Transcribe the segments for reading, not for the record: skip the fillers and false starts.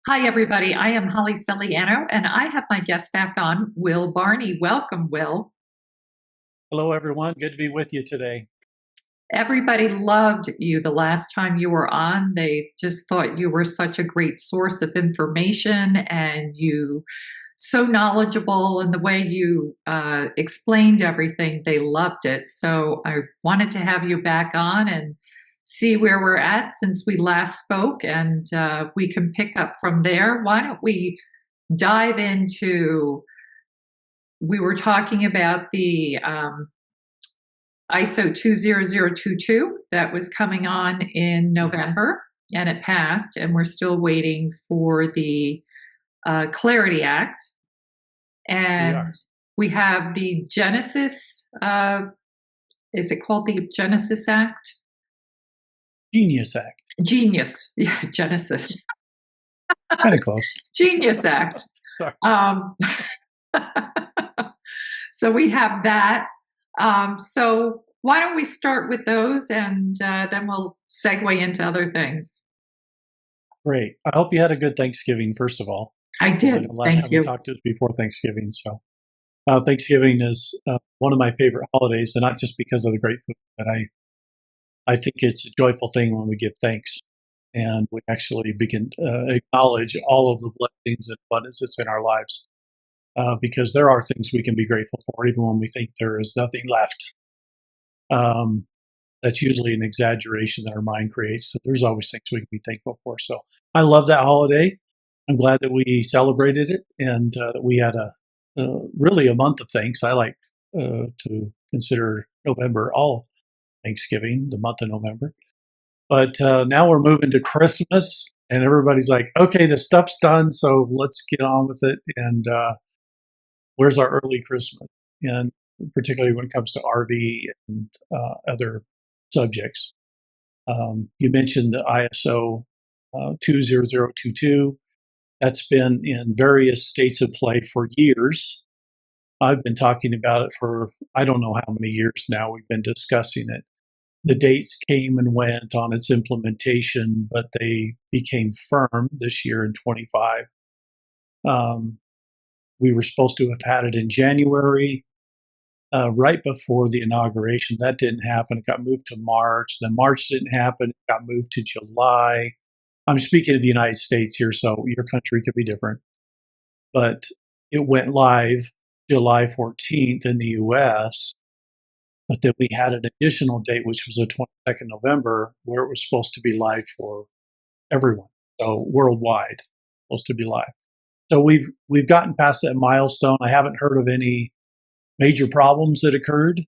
Hi, everybody. I am Holly Celiano, and I have my guest back on, Will Barney. Welcome, Will. Hello, everyone. Good to be with you today. Everybody loved you the last time you were on. They just thought you were such a great source of information and you so knowledgeable in the way you explained everything. They loved it. So I wanted to have you back on and see where we're at since we last spoke, and we can pick up from there. Why don't we dive into we were talking about the ISO 20022 that was coming on in Yes, November, and it passed, and we're still waiting for the Clarity Act. we And are. we have the Genesis, is it called the Genesis Act? Genius Act. Genius, yeah, Genesis, Kind of close. Genius Act. Sorry. Um, so we have that. So why don't we start with those, and then we'll segue into other things. Great. I hope you had a good Thanksgiving, first of all, I because I did. know last Thank time we you. talked it was before Thanksgiving. So, Thanksgiving is one of my favorite holidays, and not just because of the great food, but I think it's a joyful thing when we give thanks and we actually begin acknowledge all of the blessings and abundance that's in our lives. Because there are things we can be grateful for, even when we think there is nothing left. Um, that's usually an exaggeration that our mind creates. So there's always things we can be thankful for. So I love that holiday. I'm glad that we celebrated it and that we had a really a month of thanks. I like to consider November all Thanksgiving, the month of November. But now we're moving to Christmas, and everybody's like, "Okay, the stuff's done, so let's get on with it." And where's our early Christmas? And particularly when it comes to RV and other subjects. You mentioned the ISO 20022. That's been in various states of play for years. I've been talking about it for I don't know how many years now. We've been discussing it. The dates came and went on its implementation, but they became firm this year in 25. Um, we were supposed to have had it in January, right before the inauguration. That didn't happen. It got moved to March. Then March didn't happen. It got moved to July. I'm speaking of the United States here, so your country could be different. But it went live July 14th in the US. But then we had an additional date, which was the 22nd November, where it was supposed to be live for everyone. So worldwide, supposed to be live. So we've gotten past that milestone. I haven't heard of any major problems that occurred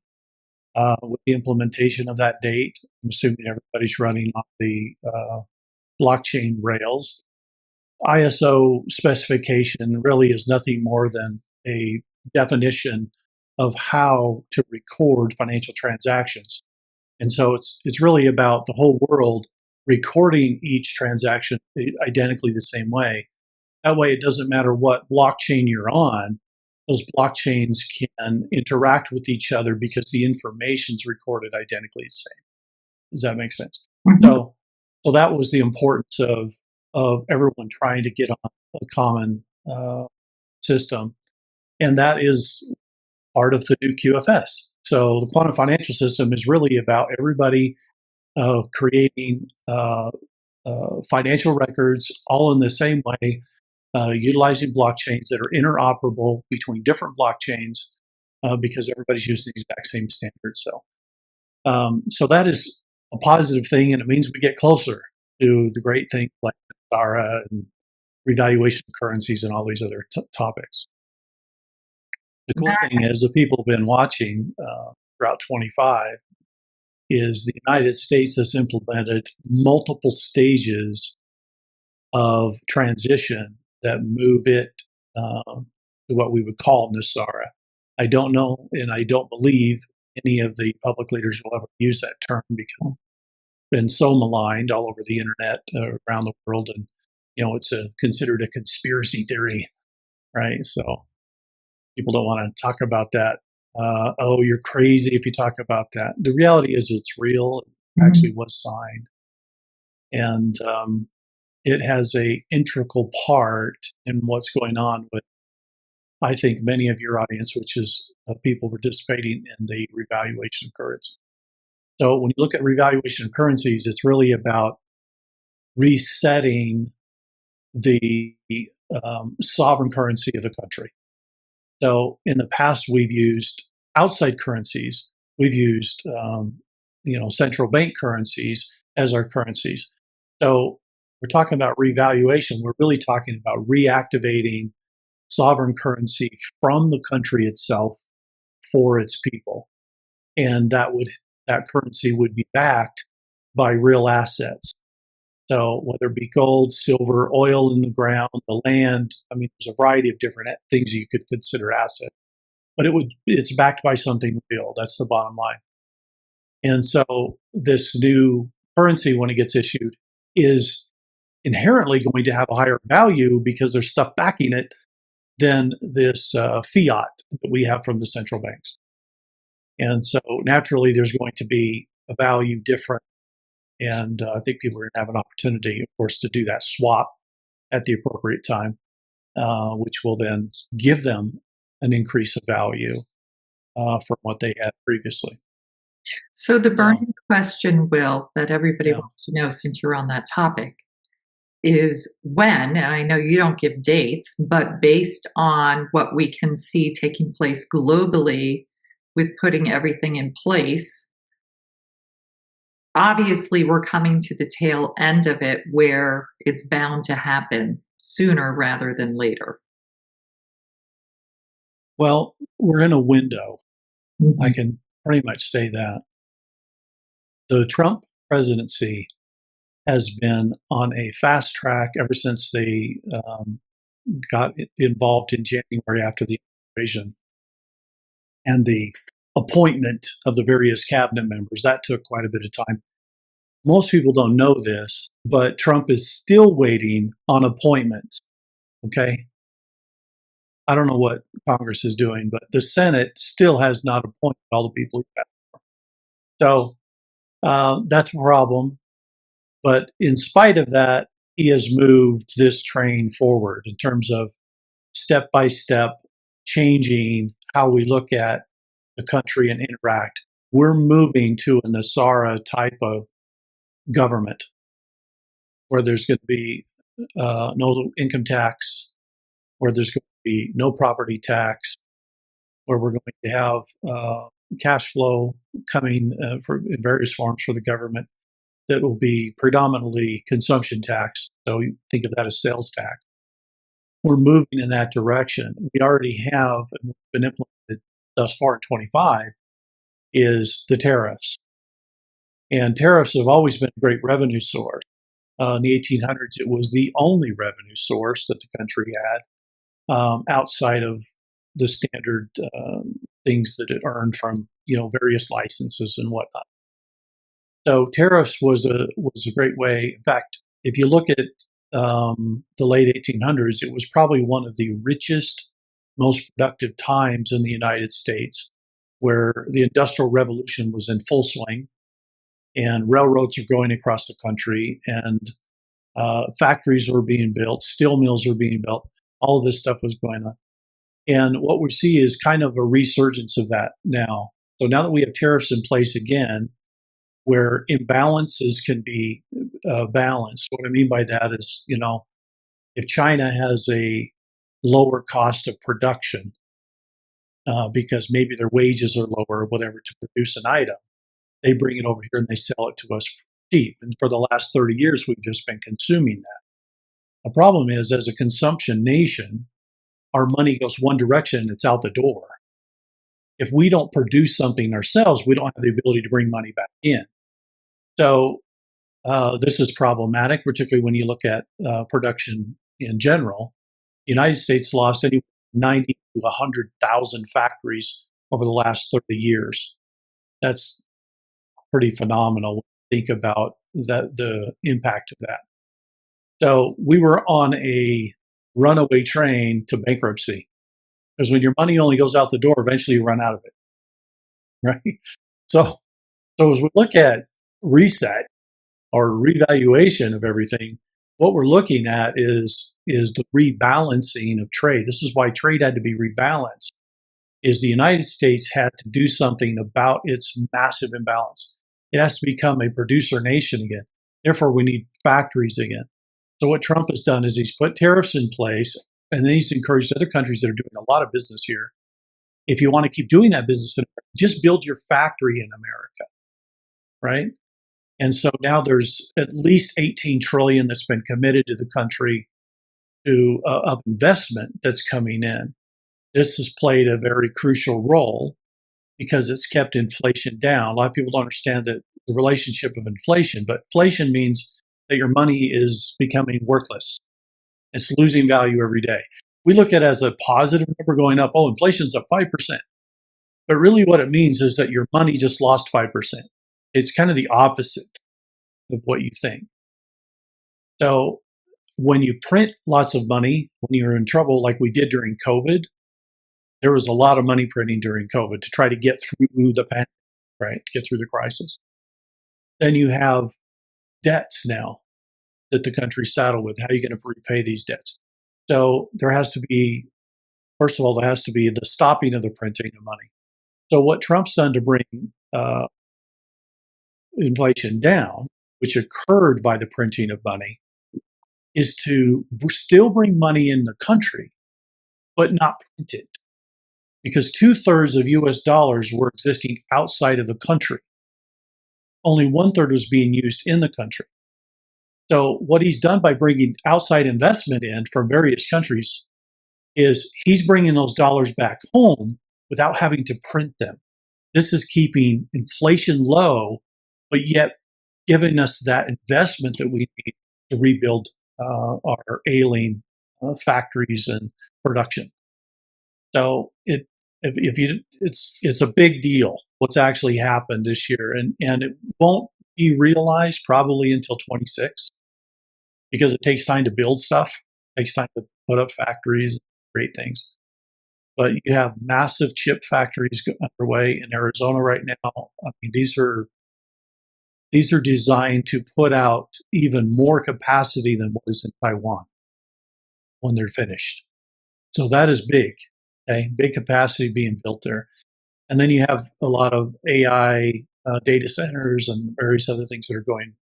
with the implementation of that date. I'm assuming everybody's running on the blockchain rails. ISO specification really is nothing more than a definition of how to record financial transactions. And so it's really about the whole world recording each transaction identically the same way. That way, it doesn't matter what blockchain you're on, those blockchains can interact with each other because the information's recorded identically the same. Does that make sense? Mhm. So, so that was the importance of everyone trying to get on a common system, and that is part of the new QFS. So the quantum financial system is really about everybody creating financial records all in the same way, utilizing blockchains that are interoperable between different blockchains because everybody's using the exact same standard. So that is a positive thing, and it means we get closer to the great things like Zara and revaluation of currencies and all these other topics. The cool That, thing is, the people have been watching throughout 25 is the United States has implemented multiple stages of transition that move it to what we would call Nasara. I don't know, and I don't believe any of the public leaders will ever use that term because it's been so maligned all over the internet around the world, and it's considered a conspiracy theory, right? So people don't want to talk about that. Oh, you're crazy if you talk about that. The reality is, it's real. It actually was signed, and it has a integral part in what's going on with, I think, many of your audience, which is people participating in the revaluation of currency. So when you look at revaluation of currencies, it's really about resetting the sovereign currency of the country. So in the past, we've used outside currencies. We've used central bank currencies as our currencies. So we're talking about revaluation. We're really talking about reactivating sovereign currency from the country itself for its people, and that currency would be backed by real assets. So whether it be gold, silver, oil in the ground, the land, I mean, there's a variety of different things you could consider assets, but it's backed by something real. That's the bottom line. And so this new currency, when it gets issued, is inherently going to have a higher value because there's stuff backing it than this fiat that we have from the central banks. And so naturally, there's going to be a value different. And I think people are going to have an opportunity, of course, to do that swap at the appropriate time, which will then give them an increase of value from what they had previously. So the burning question, Will, that everybody Yeah. wants to know since you're on that topic is when, and I know you don't give dates, but based on what we can see taking place globally with putting everything in place, obviously we're coming to the tail end of it where it's bound to happen sooner rather than later. Well, we're in a window. I Mhm. can pretty much say that. The Trump presidency has been on a fast track ever since they got involved in January after the invasion and the appointment of the various cabinet members. That took quite a bit of time. Most people don't know this, but Trump is still waiting on appointments. Okay. I don't know what Congress is doing, but the Senate still has not appointed all the people he asked. So that's a problem. But in spite of that, he has moved this train forward in terms of step by step changing how we look at the country and interact. We're moving to a Nasara type of government where there's going to be no income tax, where there's going to be no property tax, where we're going to have cash flow coming in various forms for the government that will be predominantly consumption tax. So you think of that as sales tax. We're moving in that direction. We already have, and been implemented thus far in 25, is the tariffs. And tariffs have always been a great revenue source. In the 1800s, it was the only revenue source that the country had outside of the standard things that it earned from various licenses and whatnot. So tariffs was a great way. In fact, if you look at the late 1800s, it was probably one of the richest, most productive times in the United States, where the Industrial Revolution was in full swing, and railroads were going across the country, and factories were being built, steel mills were being built. All of this stuff was going on. And what we see is kind of a resurgence of that now. So now that we have tariffs in place again, where imbalances can be balanced. What I mean by that is, if China has a lower cost of production because maybe their wages are lower or whatever to produce an item, they bring it over here and they sell it to us cheap. And for the last 30 years, we've just been consuming that. The problem is, as a consumption nation, our money goes one direction and it's out the door. If we don't produce something ourselves, we don't have the ability to bring money back in. So this is problematic, particularly when you look at production in general. The United States lost 90 to 100,000 factories over the last 30 years. That's pretty phenomenal when you think about the impact of that. So we were on a runaway train to bankruptcy, because when your money only goes out the door, eventually you run out of it, right? So, so as we look at reset or revaluation of everything, what we're looking at is the rebalancing of trade. This is why trade had to be rebalanced. Is the United States had to do something about its massive imbalance. It has to become a producer nation again. Therefore, we need factories again. So what Trump has done is he's put tariffs in place, and then he's encouraged other countries that are doing a lot of business here. If you want to keep doing that business, just build your factory in America, right? And so now there's at least 18 trillion that's been committed to the country to of investment that's coming in. This has played a very crucial role because it's kept inflation down. A lot of people don't understand that the relationship of inflation, but inflation means that your money is becoming worthless. It's losing value every day. We look at it as a positive number going up. Oh, inflation's up 5%. But really what it means is that your money just lost 5%. It's kind of the opposite of what you think. So when you print lots of money, when you're in trouble like we did during COVID, there was a lot of money printing during COVID to try to get through the pandemic, right? Get through the crisis. Then you have debts now that the country's saddled with. How are you going to repay these debts? So there has to be, first of all, there has to be the stopping of the printing of money. So what Trump's done to bring inflation down, which occurred by the printing of money, is to still bring money in the country, but not print it. Because 2/3 of US dollars were existing outside of the country. Only 1/3 was being used in the country. So what he's done by bringing outside investment in from various countries is he's bringing those dollars back home without having to print them. This is keeping inflation low, but yet giving us that investment that we need to rebuild our ailing factories and production. So it's a big deal what's actually happened this year, and it won't be realized probably until 26 because it takes time to build stuff, it takes time to put up factories, create things. But you have massive chip factories underway in Arizona right now. I mean, these are designed to put out even more capacity than what is in Taiwan when they're finished. So that is big. Okay, big capacity being built there. And then you have a lot of AI data centers and various other things that are going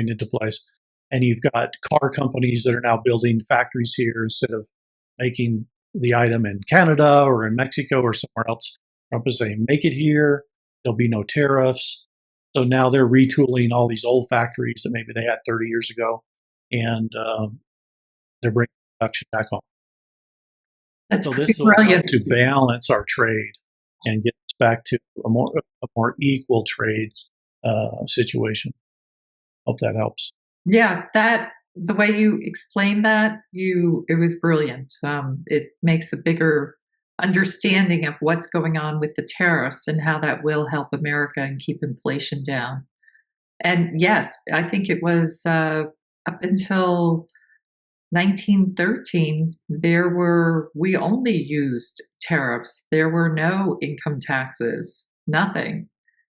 into place. And you've got car companies that are now building factories here instead of making the item in Canada or in Mexico or somewhere else. Trump is saying, make it here. There'll be no tariffs. So now they're retooling all these old factories that maybe they had 30 years ago, and they're bringing production back home. That's So pretty this will help brilliant. to balance our trade and get us back to a more equal trade situation. Hope that helps. Yeah, that the way you explained that, it was brilliant. It makes a bigger understanding of what's going on with the tariffs and how that will help America and keep inflation down. And yes, I think it was up until 1913, we only used tariffs. There were no income taxes, nothing.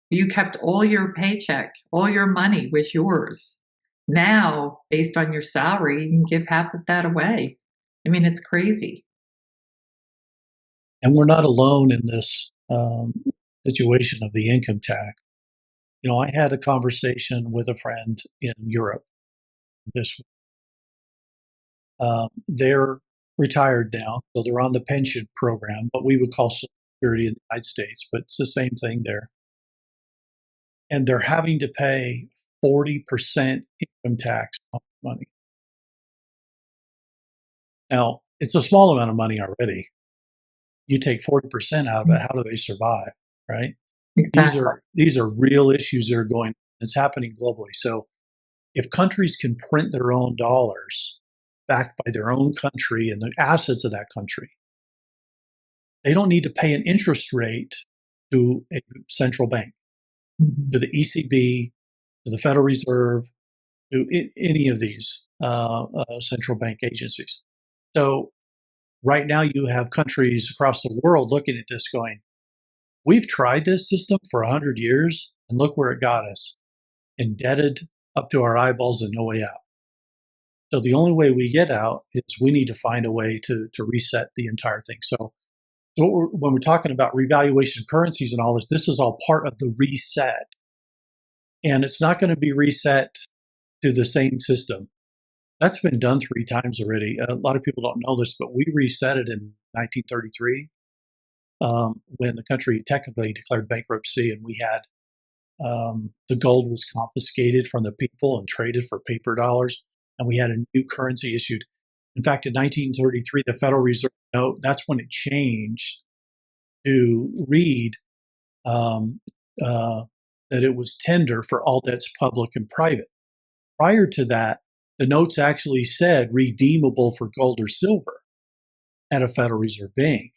You kept all your paycheck, all your money was yours. Now, based on your salary, you can give half of that away. I mean, it's crazy. And we're not alone in this situation of the income tax. You know, I had a conversation with a friend in Europe this week. They're retired now, so they're on the pension program, what we would call Social Security in the United States, but it's the same thing there. And they're having to pay 40% income tax on money. Now, it's a small amount of money already. You take 40% out of it, how do they survive, right? Exactly. These are real issues that are going, it's happening globally. So if countries can print their own dollars backed by their own country and the assets of that country, they don't need to pay an interest rate to a central bank, to the ECB, to the Federal Reserve, to any of these central bank agencies. So right now you have countries across the world looking at this going, we've tried this system for 100 years and look where it got us, indebted up to our eyeballs and no way out. So the only way we get out is we need to find a way to reset the entire thing. So when we're talking about revaluation of currencies and all this, this is all part of the reset. And it's not going to be reset to the same system. That's been done 3 times already. A lot of people don't know this, but we reset it in 1933 when the country technically declared bankruptcy, and we had the gold was confiscated from the people and traded for paper dollars, and we had a new currency issued. In fact, in 1933, the Federal Reserve note, that's when it changed to read um, uh, that it was tender for all debts public and private. Prior to that, the notes actually said redeemable for gold or silver at a Federal Reserve Bank.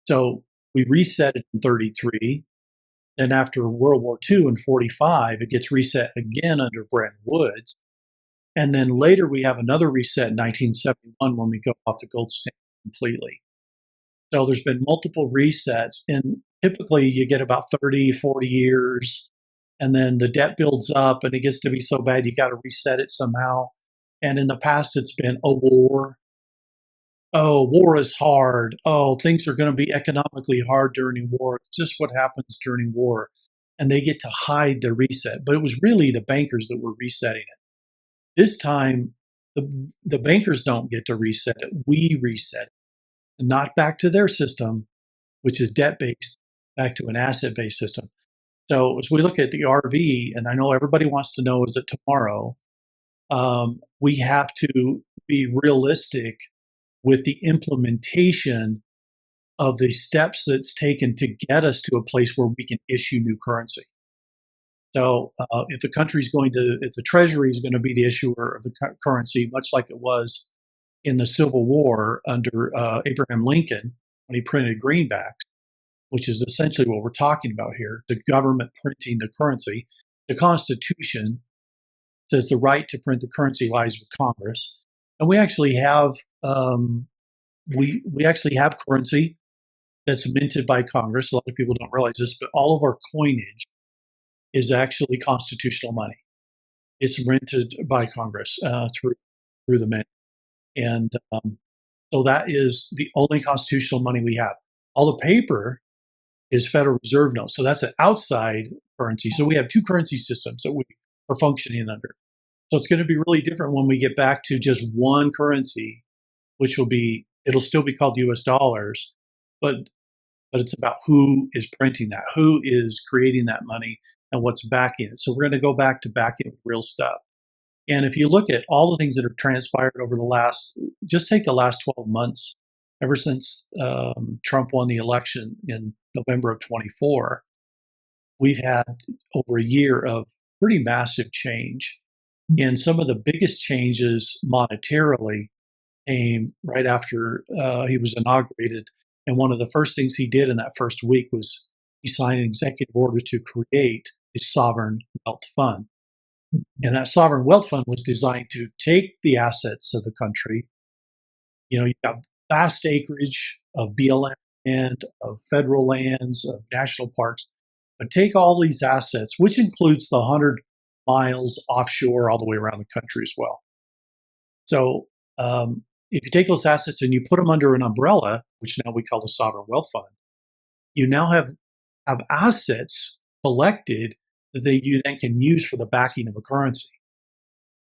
So we reset it in 33. Then after World War II in 45, it gets reset again under Bretton Woods. And then later we have another reset in 1971 when we go off the gold standard completely. So there's been multiple resets, and typically you get about 30, 40 years, and then the debt builds up and it gets to be so bad you got to reset it somehow. And in the past, it's been, oh, war. Oh, war is hard. Oh, things are going to be economically hard during war. It's just what happens during war. And they get to hide the reset. But it was really the bankers that were resetting it. This time, the bankers don't get to reset it. We reset it. And not back to their system, which is debt based, back to an asset based system. So as we look at the RV, and I know everybody wants to know, is it tomorrow? We have to be realistic with the implementation of the steps that's taken to get us to a place where we can issue new currency. So if the Treasury is going to be the issuer of the currency, much like it was in the Civil War under Abraham Lincoln when he printed greenbacks, which is essentially what we're talking about here, the government printing the currency. The Constitution says the right to print the currency lies with Congress, and we actually have we actually have currency that's minted by Congress. A lot of people don't realize this, but all of our coinage is actually constitutional money. It's minted by Congress through the mint, and so that is the only constitutional money we have. All the paper is Federal Reserve notes, so that's an outside currency. So we have two currency systems that we are functioning under. So it's going to be really different when we get back to just one currency, which it'll still be called US dollars, but it's about who is printing that, who is creating that money, and what's backing it. So we're going to go back to backing it with real stuff. And if you look at all the things that have transpired over just take the last 12 months, ever since Trump won the election in November of 24, we've had over a year of pretty massive change. And some of the biggest changes monetarily came right after he was inaugurated. And one of the first things he did in that first week was he signed an executive order to create a sovereign wealth fund. And that sovereign wealth fund was designed to take the assets of the country. You've got vast acreage of BLM land, of federal lands, of national parks, but take all these assets, which includes the 100 miles offshore all the way around the country as well. So if you take those assets and you put them under an umbrella, which now we call the sovereign wealth fund, you now have assets collected that you then can use for the backing of a currency.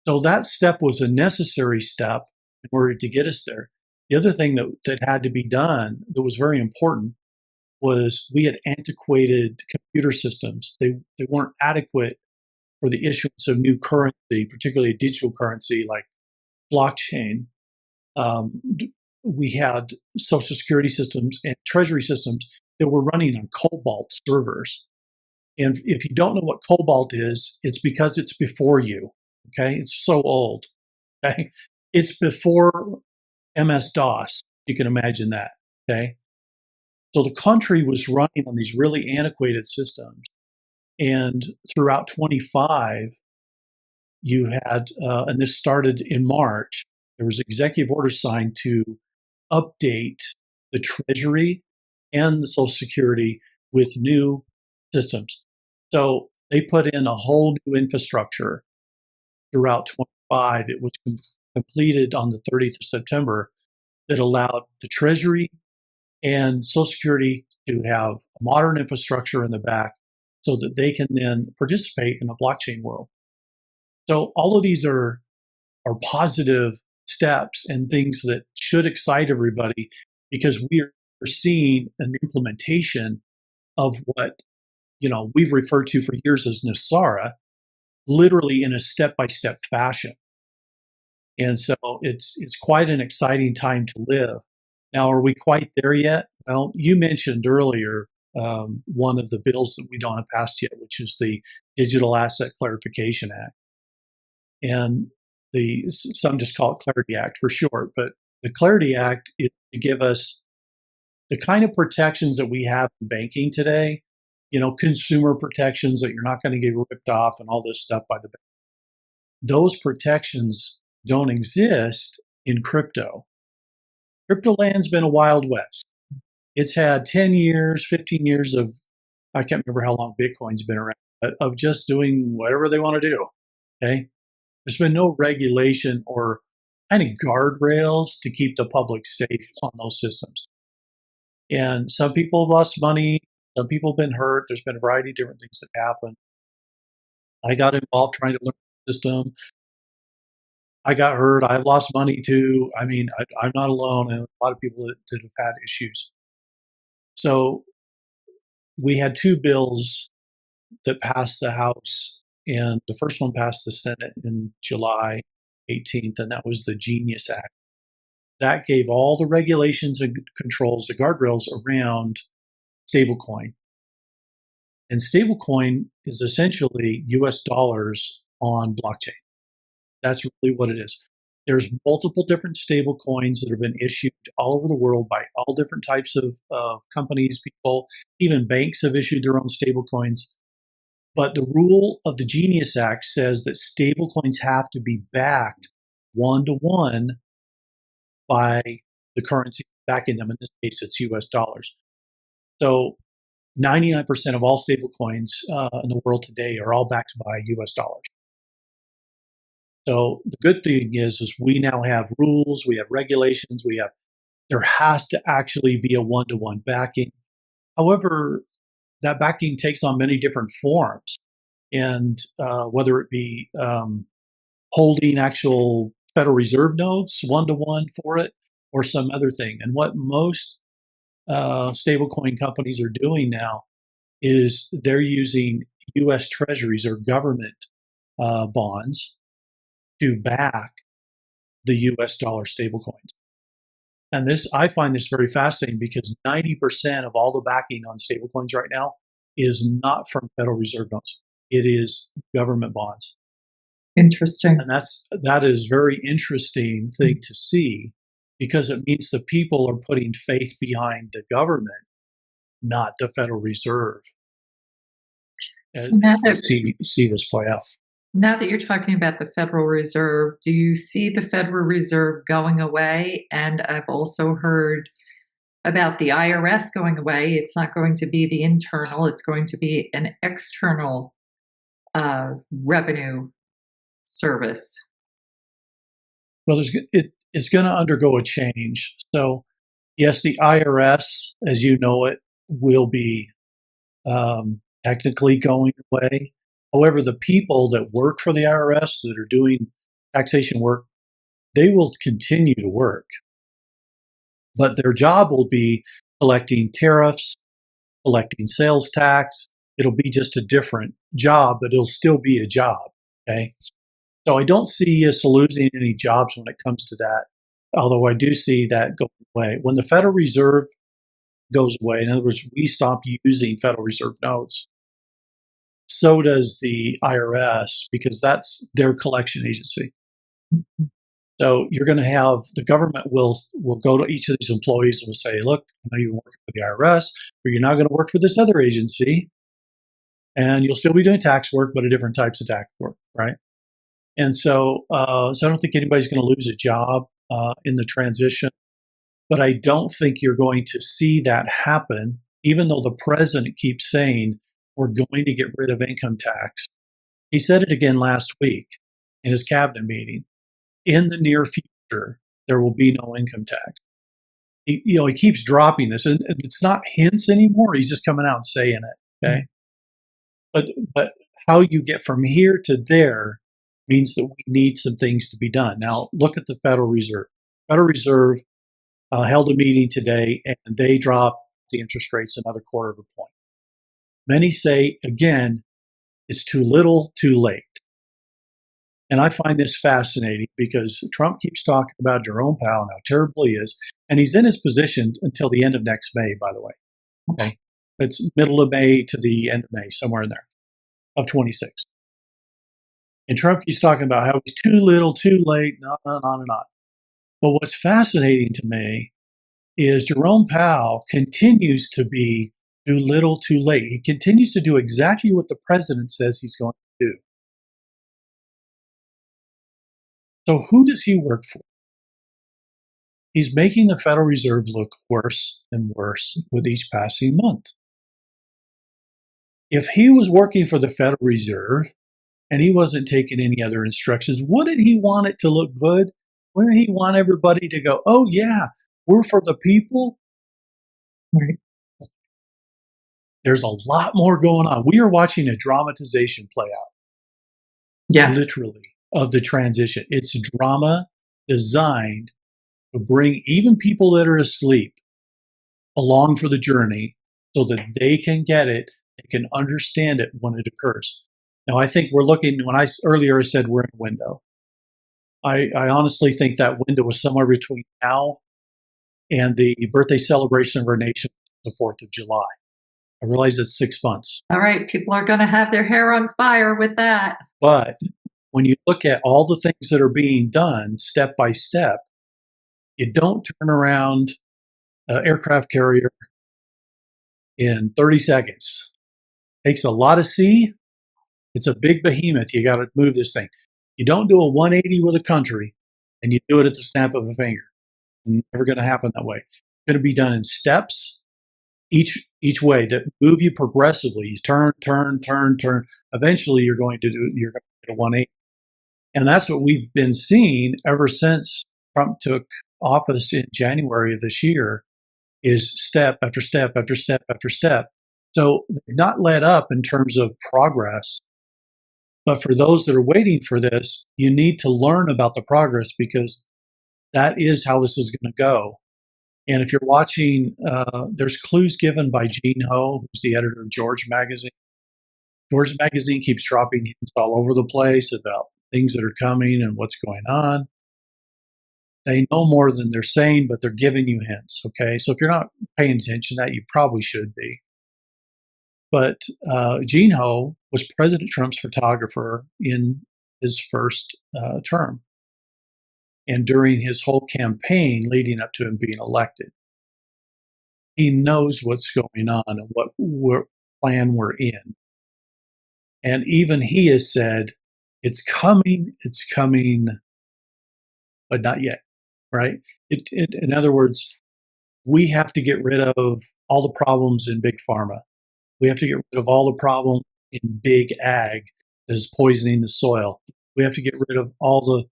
So that step was a necessary step in order to get us there. The other thing that had to be done that was very important was we had antiquated computer systems. They weren't adequate for the issuance of new currency, particularly a digital currency like blockchain. We had social security systems and treasury systems that were running on Cobalt servers. And if you don't know what Cobalt is, it's because it's before you. Okay, it's so old. Okay, it's before MS-DOS. You can imagine that. Okay, so the country was running on these really antiquated systems, and throughout 25, you had, and this started in March. There was executive order signed to update the Treasury and the Social Security with new systems. So they put in a whole new infrastructure throughout 25. It was completed on the 30th of September that allowed the Treasury and Social Security to have a modern infrastructure in the back so that they can then participate in a blockchain world. So all of these are positive steps and things that should excite everybody because we are seeing an implementation of what we've referred to for years as Nasara, literally in a step-by-step fashion. And so it's quite an exciting time to live. Now, are we quite there yet? Well, you mentioned earlier one of the bills that we don't have passed yet, which is the Digital Asset Clarification Act. And some just call it Clarity Act for short, but the Clarity Act is to give us the kind of protections that we have in banking today, consumer protections that you're not going to get ripped off and all this stuff by the bank. Those protections don't exist in crypto. Crypto land's been a wild west. It's had 10 years, 15 years of, I can't remember how long Bitcoin's been around, but of just doing whatever they want to do. Okay. There's been no regulation or kind of guardrails to keep the public safe on those systems. And some people have lost money. Some people have been hurt. There's been a variety of different things that happen. I got involved trying to learn the system. I got hurt. I've lost money too. I mean, I'm not alone. And a lot of people that have had issues. So we had two bills that passed the House, and the first one passed the Senate in July 18th, and that was the Genius Act. That gave all the regulations and controls, the guardrails around stablecoin. And stablecoin is essentially US dollars on blockchain. That's really what it is. There's multiple different stable coins that have been issued all over the world by all different types of companies, people, even banks have issued their own stable coins. But the rule of the Genius Act says that stable coins have to be backed one-to-one by the currency backing them. In this case, it's US dollars. So 99% of all stable coins in the world today are all backed by US dollars. So the good thing is we now have rules, we have regulations, there has to actually be a one-to-one backing. However, that backing takes on many different forms, and whether it be holding actual Federal Reserve notes one-to-one for it, or some other thing. And what most stablecoin companies are doing now is they're using U.S. Treasuries or government bonds to back the US dollar stablecoins. And I find this very fascinating because 90% of all the backing on stablecoins right now is not from Federal Reserve notes. It is government bonds. Interesting. And that is very interesting thing to see because it means the people are putting faith behind the government, not the Federal Reserve. So now that see this play out. Now that you're talking about the Federal Reserve, do you see the Federal Reserve going away? And I've also heard about the IRS going away. It's not going to be the internal, it's going to be an external revenue service. Well, it's going to undergo a change. So, yes, the IRS, as you know it, will be technically going away. However, the people that work for the IRS that are doing taxation work, they will continue to work. But their job will be collecting tariffs, collecting sales tax. It'll be just a different job, but it'll still be a job. Okay. So I don't see us losing any jobs when it comes to that, although I do see that going away. When the Federal Reserve goes away, in other words, we stop using Federal Reserve notes, so does the IRS because that's their collection agency. So you're going to have the government will go to each of these employees and will say, look, I know you're working for the IRS, but you're not going to work for this other agency. And you'll still be doing tax work, but a different types of tax work, right? And so I don't think anybody's going to lose a job in the transition. But I don't think you're going to see that happen, even though the president keeps saying we're going to get rid of income tax. He said it again last week in his cabinet meeting. in the near future, there will be no income tax. He keeps dropping this, and it's not hints anymore. He's just coming out and saying it. Okay, but how you get from here to there means that we need some things to be done. Now, look at the Federal Reserve. Federal Reserve held a meeting today, and they dropped the interest rates another quarter of a point. Many say again, it's too little, too late. And I find this fascinating because Trump keeps talking about Jerome Powell and how terrible he is. And he's in his position until the end of next May, by the way. Okay. It's middle of May to the end of May, somewhere in there, of 26. And Trump keeps talking about how he's too little, too late, and on and on. But what's fascinating to me is Jerome Powell continues to be too little, too late. He continues to do exactly what the president says he's going to do. So who does he work for? He's making the Federal Reserve look worse and worse with each passing month. If he was working for the Federal Reserve and he wasn't taking any other instructions, wouldn't he want it to look good? Wouldn't he want everybody to go, oh, yeah, we're for the people? Right. There's a lot more going on. We are watching a dramatization play out. Yes. Literally, of the transition. It's drama designed to bring even people that are asleep along for the journey so that they can get it, they can understand it when it occurs. Now, I think we're looking, when I earlier said we're in a window, I honestly think that window was somewhere between now and the birthday celebration of our nation, the 4th of July. I realize it's 6 months. All right. People are going to have their hair on fire with that. But when you look at all the things that are being done step by step, you don't turn around an aircraft carrier in 30 seconds. It takes a lot of sea. It's a big behemoth. You got to move this thing. You don't do a 180 with a country and you do it at the snap of a finger. It's never going to happen that way. It's going to be done in steps, each way that move you progressively. You turn. Eventually, you're going to get a 180. And that's what we've been seeing ever since Trump took office in January of this year, is step after step after step after step. So they've not let up in terms of progress. But for those that are waiting for this, you need to learn about the progress because that is how this is going to go. And if you're watching, there's clues given by Gene Ho, who's the editor of George Magazine. George Magazine keeps dropping hints all over the place about things that are coming and what's going on. They know more than they're saying, but they're giving you hints, okay? So if you're not paying attention to that, you probably should be. But Gene Ho was President Trump's photographer in his first term and during his whole campaign leading up to him being elected. He knows what's going on and what plan we're in. And even he has said, it's coming, but not yet, right? In other words, we have to get rid of all the problems in big pharma. We have to get rid of all the problems in big ag that is poisoning the soil. We have to get rid of all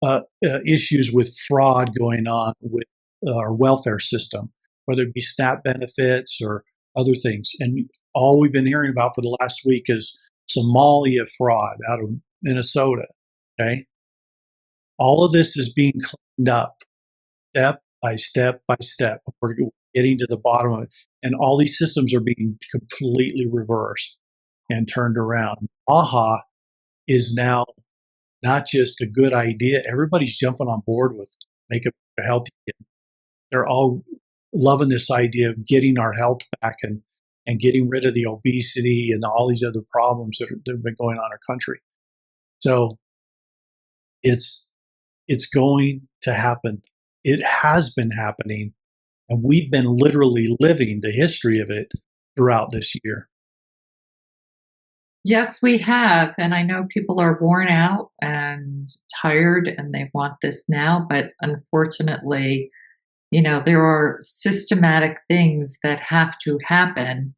the issues with fraud going on with our welfare system, whether it be SNAP benefits or other things. And all we've been hearing about for the last week is Somalia fraud out of Minnesota, okay? All of this is being cleaned up step by step by step. We're getting to the bottom of it. And all these systems are being completely reversed and turned around. AHA is now not just a good idea. Everybody's jumping on board with make it healthy. They're all loving this idea of getting our health back and getting rid of the obesity and all these other problems that have been going on in our country. So it's going to happen. It has been happening, and we've been literally living the history of it throughout this year. Yes, we have. And I know people are worn out and tired and they want this now. But unfortunately, there are systematic things that have to happen.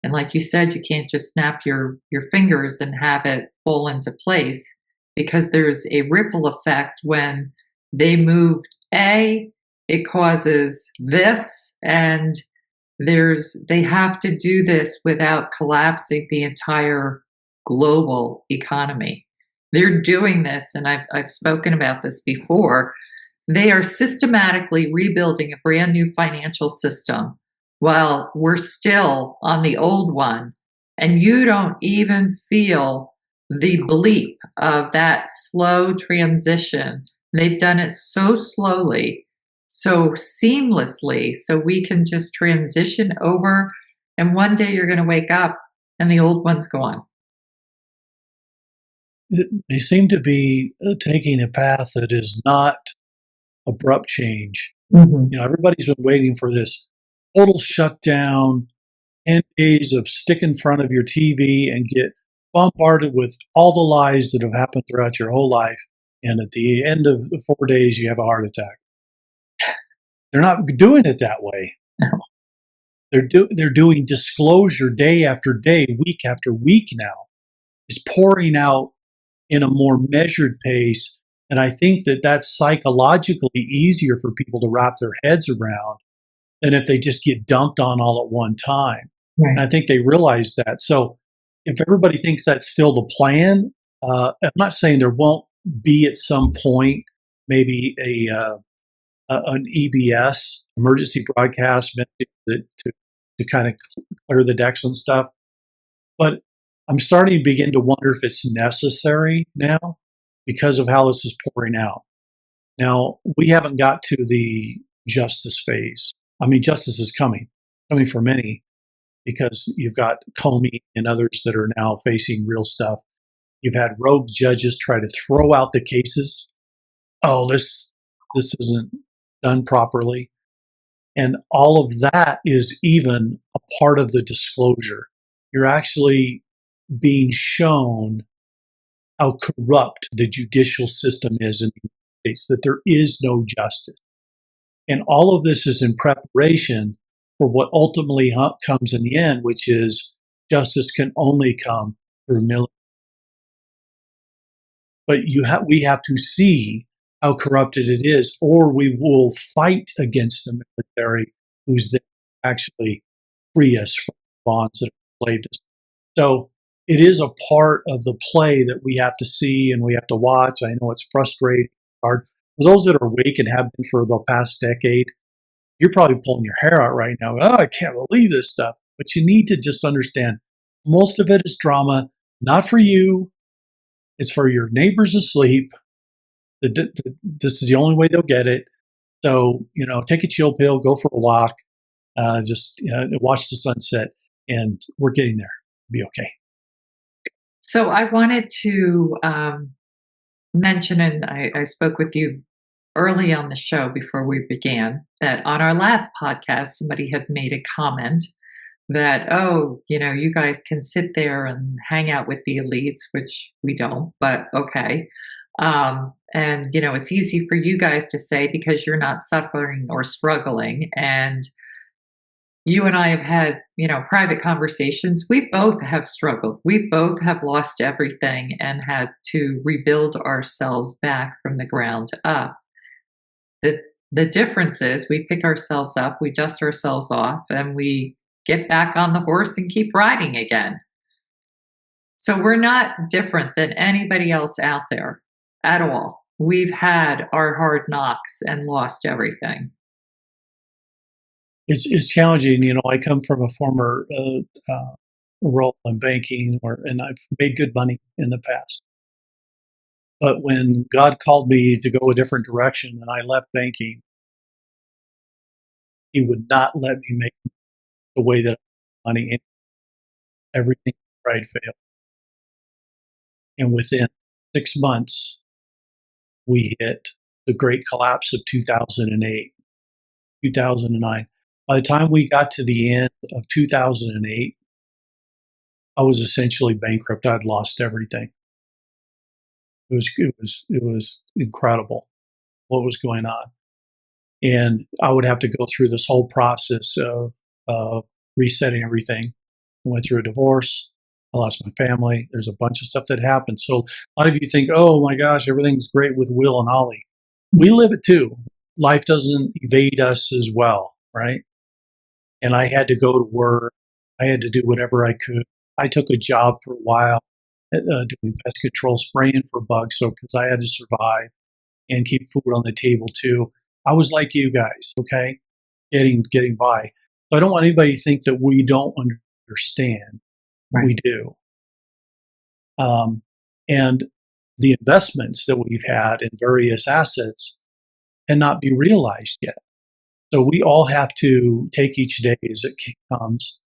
And like you said, you can't just snap your fingers and have it fall into place. because there's a ripple effect. When they move A, it causes this, and they have to do this without collapsing the entire global economy. They're doing this, and I've spoken about this before. They are systematically rebuilding a brand new financial system while we're still on the old one. And you don't even feel the bleep of that slow transition. They've done it so slowly, so seamlessly, so we can just transition over. And one day you're going to wake up and the old one's gone. They seem to be taking a path that is not abrupt change. Mm-hmm. Everybody's been waiting for this total shutdown, 10 days of stick in front of your TV and get bombarded with all the lies that have happened throughout your whole life. And at the end of the 4 days, you have a heart attack. They're not doing it that way. No. They're doing disclosure day after day, week after week now. It's pouring out in a more measured pace. And I think that that's psychologically easier for people to wrap their heads around than if they just get dumped on all at one time. Right. And I think they realize that. So if everybody thinks that's still the plan, I'm not saying there won't be at some point maybe an EBS, emergency broadcast, to kind of clear the decks and stuff. But I'm starting to begin to wonder if it's necessary now because of how this is pouring out. Now, we haven't got to the justice phase. I mean, justice is coming for many, because you've got Comey and others that are now facing real stuff. You've had rogue judges try to throw out the cases. Oh, this isn't done properly. And all of that is even a part of the disclosure. You're actually being shown how corrupt the judicial system is in the United States, that there is no justice. And all of this is in preparation for what ultimately comes in the end, which is justice can only come through military. But we have to see how corrupted it is, or we will fight against the military, who's there to actually free us from bonds that have enslaved us. So it is a part of the play that we have to see and we have to watch. I know it's frustrating, hard. For those that are awake and have been for the past decade, you're probably pulling your hair out right now. Oh, I can't believe this stuff. But you need to just understand most of it is drama, not for you. It's for your neighbors asleep. This is the only way they'll get it. So, take a chill pill, go for a walk, just watch the sunset, and we're getting there. Be okay. So I wanted to mention, and I spoke with you early on the show before we began, that on our last podcast, somebody had made a comment that, oh, you guys can sit there and hang out with the elites, which we don't, but okay. And, it's easy for you guys to say because you're not suffering or struggling. And you and I have had, private conversations. We both have struggled. We both have lost everything and had to rebuild ourselves back from the ground up. The difference is we pick ourselves up, we dust ourselves off, and we get back on the horse and keep riding again. So we're not different than anybody else out there at all. We've had our hard knocks and lost everything. It's challenging. I come from a former role in banking, and I've made good money in the past. But when God called me to go a different direction and I left banking, He would not let me make the way that I made money. Everything I tried failed. And within 6 months, we hit the great collapse of 2008, 2009. By the time we got to the end of 2008, I was essentially bankrupt. I'd lost everything. It was incredible what was going on. And I would have to go through this whole process of resetting everything. I went through a divorce. I lost my family. There's a bunch of stuff that happened. So a lot of you think, oh my gosh, everything's great with Will and Holly. We live it too. Life doesn't evade us as well, right? And I had to go to work. I had to do whatever I could. I took a job for a while doing pest control, spraying for bugs, so because I had to survive and keep food on the table too. I was like you guys, okay, getting by. So I don't want anybody to think that we don't understand. Right. We do. And the investments that we've had in various assets cannot be realized yet. So we all have to take each day as it comes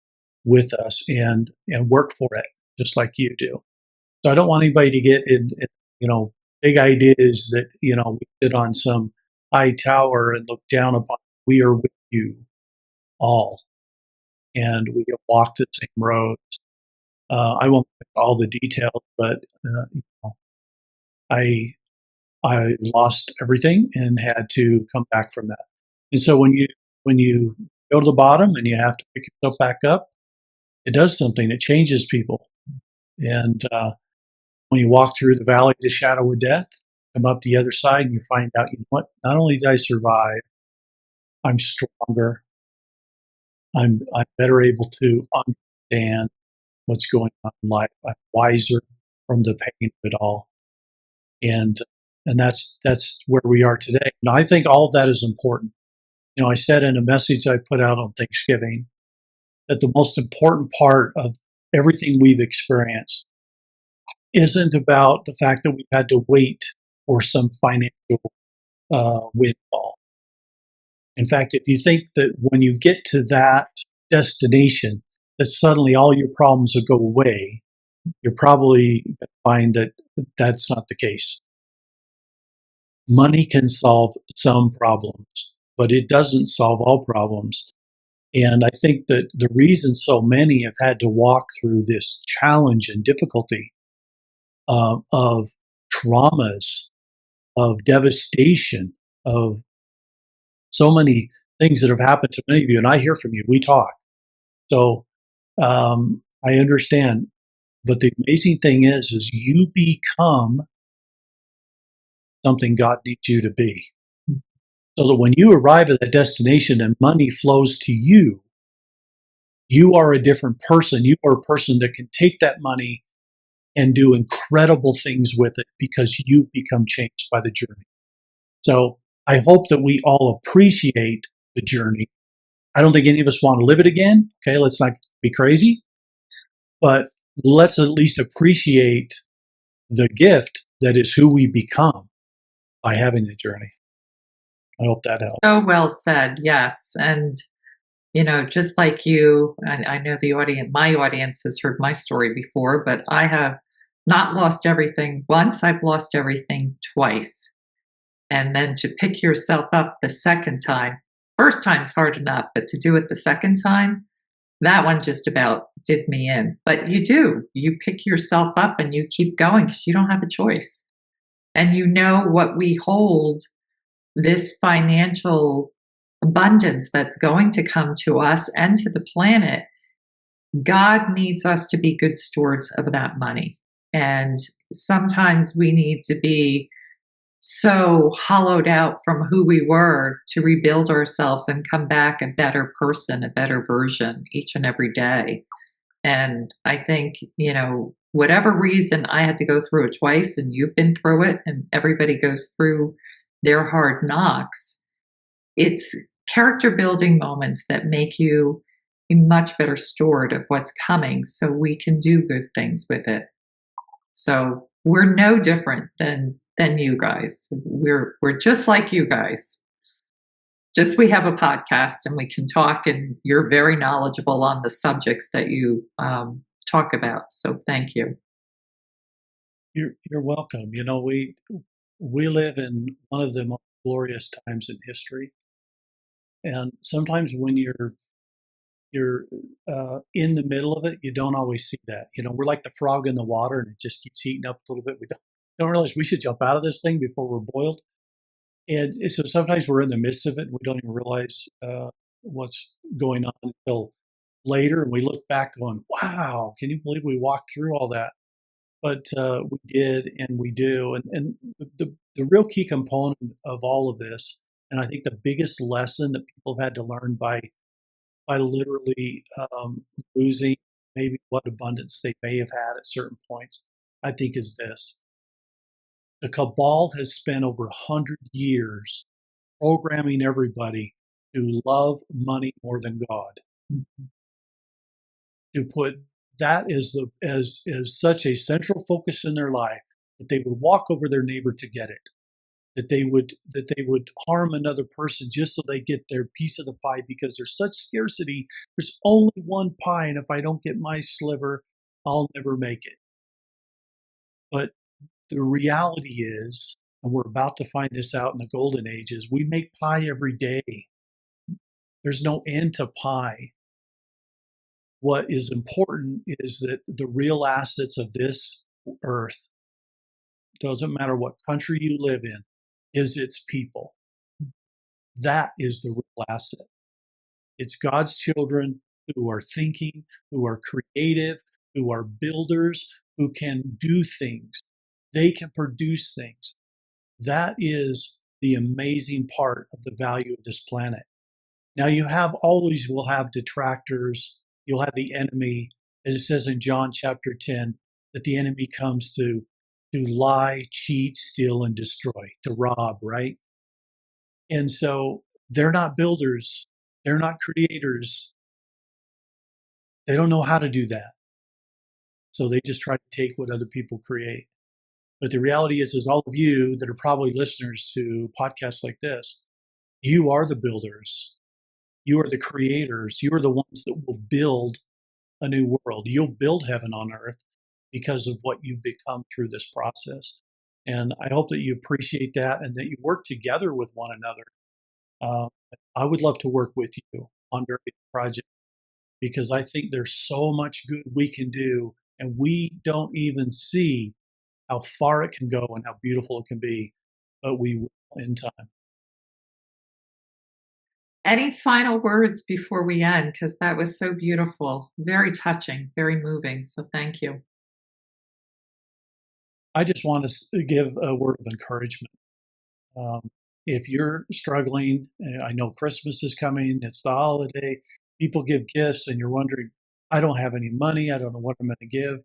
with us and work for it, just like you do. So I don't want anybody to get in big ideas that we sit on some high tower and look down upon. We are with you all, and we have walked the same roads. I won't go into all the details, but I I lost everything and had to come back from that. And so when you go to the bottom and you have to pick yourself back up, it does something. It changes people. And when you walk through the valley of the shadow of death, come up the other side and you find out, you know what? Not only did I survive, I'm stronger. I'm better able to understand what's going on in life. I'm wiser from the pain of it all. And that's where we are today. Now I think all of that is important. I said in a message I put out on Thanksgiving that the most important part of everything we've experienced isn't about the fact that we've had to wait for some financial windfall. In fact, if you think that when you get to that destination, that suddenly all your problems will go away, you're probably going to find that that's not the case. Money can solve some problems, but it doesn't solve all problems. And I think that the reason so many have had to walk through this challenge and difficulty of traumas, of devastation, of so many things that have happened to many of you, and I hear from you. We talk. So I understand. But the amazing thing is you become something God needs you to be. So that when you arrive at that destination and money flows to you, you are a different person. You are a person that can take that money and do incredible things with it because you've become changed by the journey. So I hope that we all appreciate the journey. I don't think any of us want to live it again. Okay, let's not be crazy, but let's at least appreciate the gift that is who we become by having the journey. I hope that helps. So well said. Yes. And, just like you, I know my audience has heard my story before, but I have not lost everything once. I've lost everything twice. And then to pick yourself up the second time, first time's hard enough, but to do it the second time, that one just about did me in. But you pick yourself up and you keep going because you don't have a choice. And what we hold, this financial abundance that's going to come to us and to the planet. God needs us to be good stewards of that money. And sometimes we need to be so hollowed out from who we were to rebuild ourselves and come back a better person, a better version each and every day. And I think, whatever reason I had to go through it twice, and you've been through it, and everybody goes through their hard knocks, it's character building moments that make you a much better steward of what's coming so we can do good things with it. So we're no different than you guys. We're just like you guys. Just we have a podcast and we can talk, and you're very knowledgeable on the subjects that you talk about. So thank you. You're welcome. We live in one of the most glorious times in history, and sometimes when you're in the middle of it, you don't always see that. We're like the frog in the water, and it just keeps heating up a little bit. We don't realize we should jump out of this thing before we're boiled. And so sometimes we're in the midst of it, and we don't even realize what's going on until later and we look back going, wow, can you believe we walked through all that? But we did and we do. And the real key component of all of this, and I think the biggest lesson that people have had to learn by literally losing maybe what abundance they may have had at certain points, I think is this. The cabal has spent over 100 years programming everybody to love money more than God, to put that as such a central focus in their life that they would walk over their neighbor to get it, that they would harm another person just so they get their piece of the pie because there's such scarcity. There's only one pie, and if I don't get my sliver, I'll never make it. But the reality is, and we're about to find this out in the golden ages, we make pie every day. There's no end to pie. What is important is that the real assets of this earth, doesn't matter what country you live in, is its people. That is the real asset. It's God's children who are thinking, who are creative, who are builders, who can do things. They can produce things. That is the amazing part of the value of this planet. Now you always will have detractors. You'll have the enemy, as it says in John chapter 10, that the enemy comes to lie, cheat, steal, and destroy, to rob, right? And so they're not builders. They're not creators. They don't know how to do that. So they just try to take what other people create. But the reality is all of you that are probably listeners to podcasts like this, you are the builders. You are the creators. You are the ones that will build a new world. You'll build heaven on earth because of what you've become through this process. And I hope that you appreciate that and that you work together with one another. Uh, I would love to work with you on various projects because I think there's so much good we can do, and we don't even see how far it can go and how beautiful it can be, but we will in time. Any final words before we end? Because that was so beautiful, very touching, very moving. So thank you. I just want to give a word of encouragement. Um, if you're struggling, I know Christmas is coming, it's the holiday, people give gifts, and you're wondering, I don't have any money, I don't know what I'm going to give.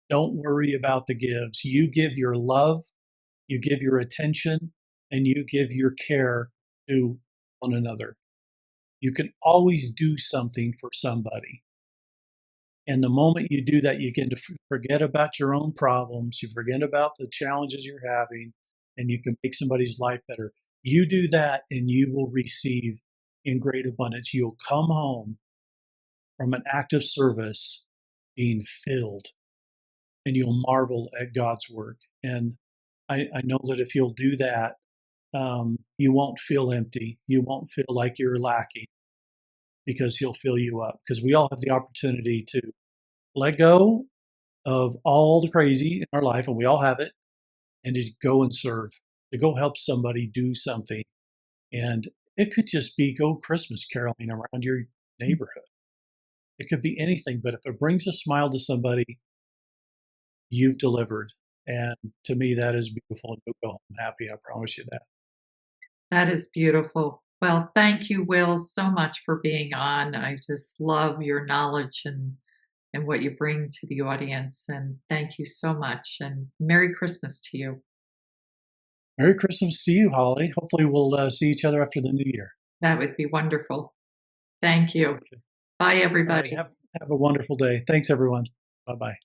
Don't worry about the gives. You give your love, you give your attention, and you give your care to one another. You can always do something for somebody. And the moment you do that, you begin to forget about your own problems. You forget about the challenges you're having, and you can make somebody's life better. You do that, and you will receive in great abundance. You'll come home from an act of service being filled, and you'll marvel at God's work. And I know that if you'll do that, you won't feel empty. You won't feel like you're lacking because He'll fill you up. Because we all have the opportunity to let go of all the crazy in our life, and we all have it, and to go and serve, to go help somebody do something. And it could just be go Christmas caroling around your neighborhood. It could be anything, but if it brings a smile to somebody, you've delivered. And to me, that is beautiful. And you'll go home happy. I promise you that. That is beautiful. Well, thank you, Will, so much for being on. I just love your knowledge and what you bring to the audience. And thank you so much. And Merry Christmas to you. Merry Christmas to you, Holly. Hopefully, we'll see each other after the new year. That would be wonderful. Thank you. Okay. Bye, All right. everybody. Have a wonderful day. Thanks, everyone. Bye bye.